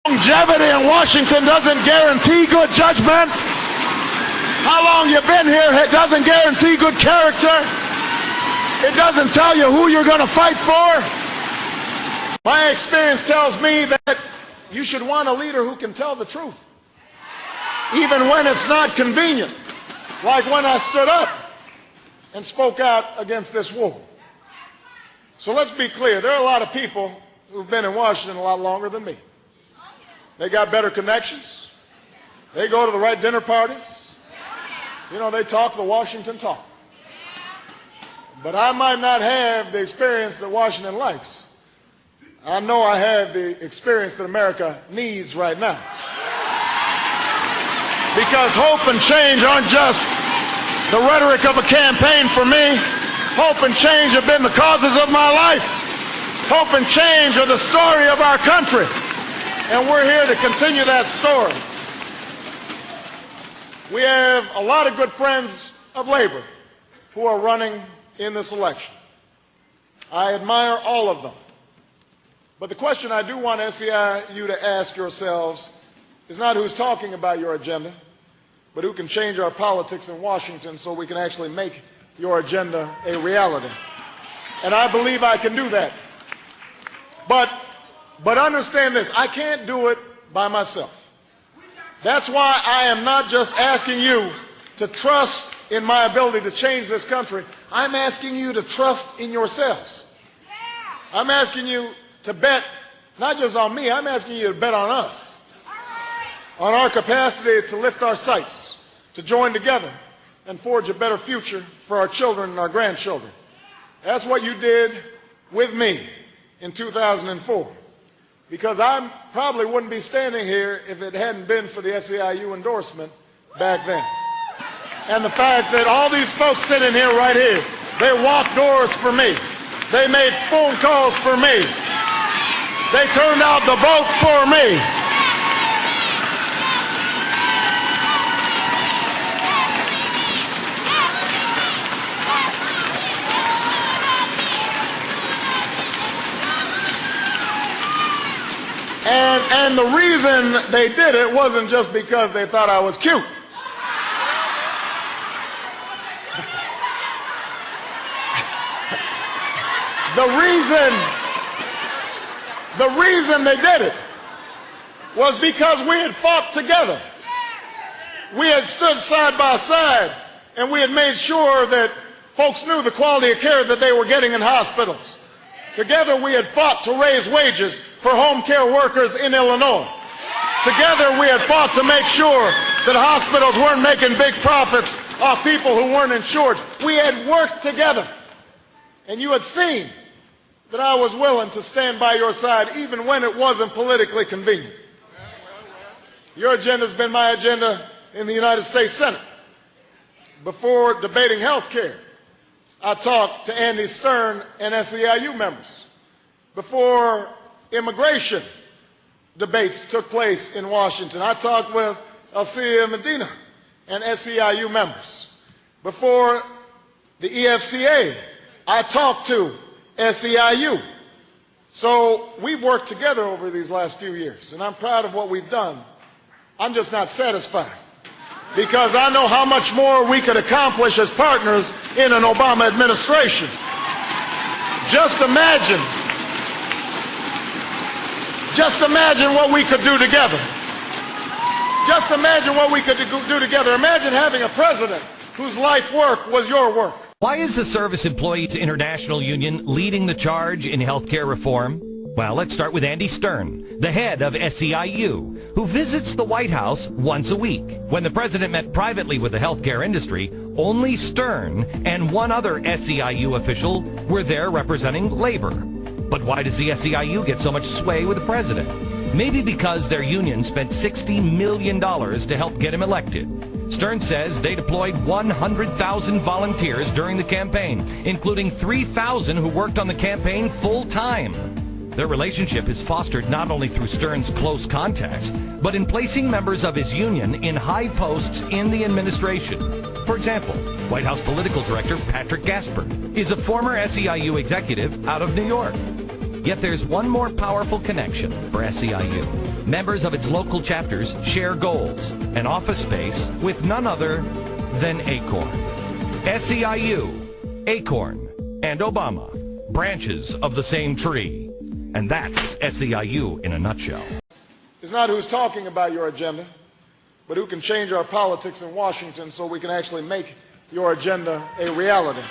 Longevity in Washington doesn't guarantee good judgment. How long you've been here doesn't guarantee good character. It doesn't tell you who you're going to fight for. My experience tells me that you should want a leader who can tell the truth, even when it's not convenient, like when I stood up and spoke out against this war. So let's be clear. There are a lot of people who've been in Washington a lot longer than me. They got better connections. They go to the right dinner parties. You know, they talk the Washington talk. But I might not have the experience that Washington likes. I know I have the experience that America needs right now. Because hope and change aren't just the rhetoric of a campaign for me. Hope and change have been the causes of my life. Hope and change are the story of our country. And we're here to continue that story. We have a lot of good friends of labor who are running in this election. I admire all of them. But the question I do want SEIU to ask yourselves is not who's talking about your agenda, but who can change our politics in Washington so we can actually make your agenda a reality. And I believe I can do that. But understand this, I can't do it by myself. That's why I am not just asking you to trust in my ability to change this country. I'm asking you to trust in yourselves. I'm asking you to bet not just on me, I'm asking you to bet on us, on our capacity to lift our sights, to join together and forge a better future for our children and our grandchildren. That's what you did with me in 2004. Because I probably wouldn't be standing here if it hadn't been for the SEIU endorsement back then. And the fact that all these folks sitting here right here, they walked doors for me. They made phone calls for me. They turned out the vote for me. And the reason they did it wasn't just because they thought I was cute. The reason they did it was because we had fought together. We had stood side by side, and we had made sure that folks knew the quality of care that they were getting in hospitals. Together we had fought to raise wages for home care workers in Illinois. Together we had fought to make sure that hospitals weren't making big profits off people who weren't insured. We had worked together. And you had seen that I was willing to stand by your side even when it wasn't politically convenient. Your agenda's been my agenda in the United States Senate. Before debating health care, I talked to Andy Stern and SEIU members. Before immigration debates took place in Washington, I talked with Alcia Medina and SEIU members. Before the EFCA, I talked to SEIU. So we've worked together over these last few years, and I'm proud of what we've done. I'm just not satisfied, because I know how much more we could accomplish as partners in an Obama administration. Just imagine what we could do together. Just imagine what we could do together. Imagine having a president whose life work was your work. Why is the Service Employees International Union leading the charge in health care reform? Well, let's start with Andy Stern, the head of SEIU, who visits the White House once a week. When the president met privately with the healthcare industry, only Stern and one other SEIU official were there representing labor. But why does the SEIU get so much sway with the president? Maybe because their union spent $60 million to help get him elected. Stern says they deployed 100,000 volunteers during the campaign, including 3,000 who worked on the campaign full-time. Their relationship is fostered not only through Stern's close contacts, but in placing members of his union in high posts in the administration. For example, White House political director Patrick Gaspard is a former SEIU executive out of New York. Yet there's one more powerful connection for SEIU. Members of its local chapters share goals and office space with none other than ACORN. SEIU, ACORN, and Obama, branches of the same tree. And that's SEIU in a nutshell. It's not who's talking about your agenda, but who can change our politics in Washington so we can actually make your agenda a reality.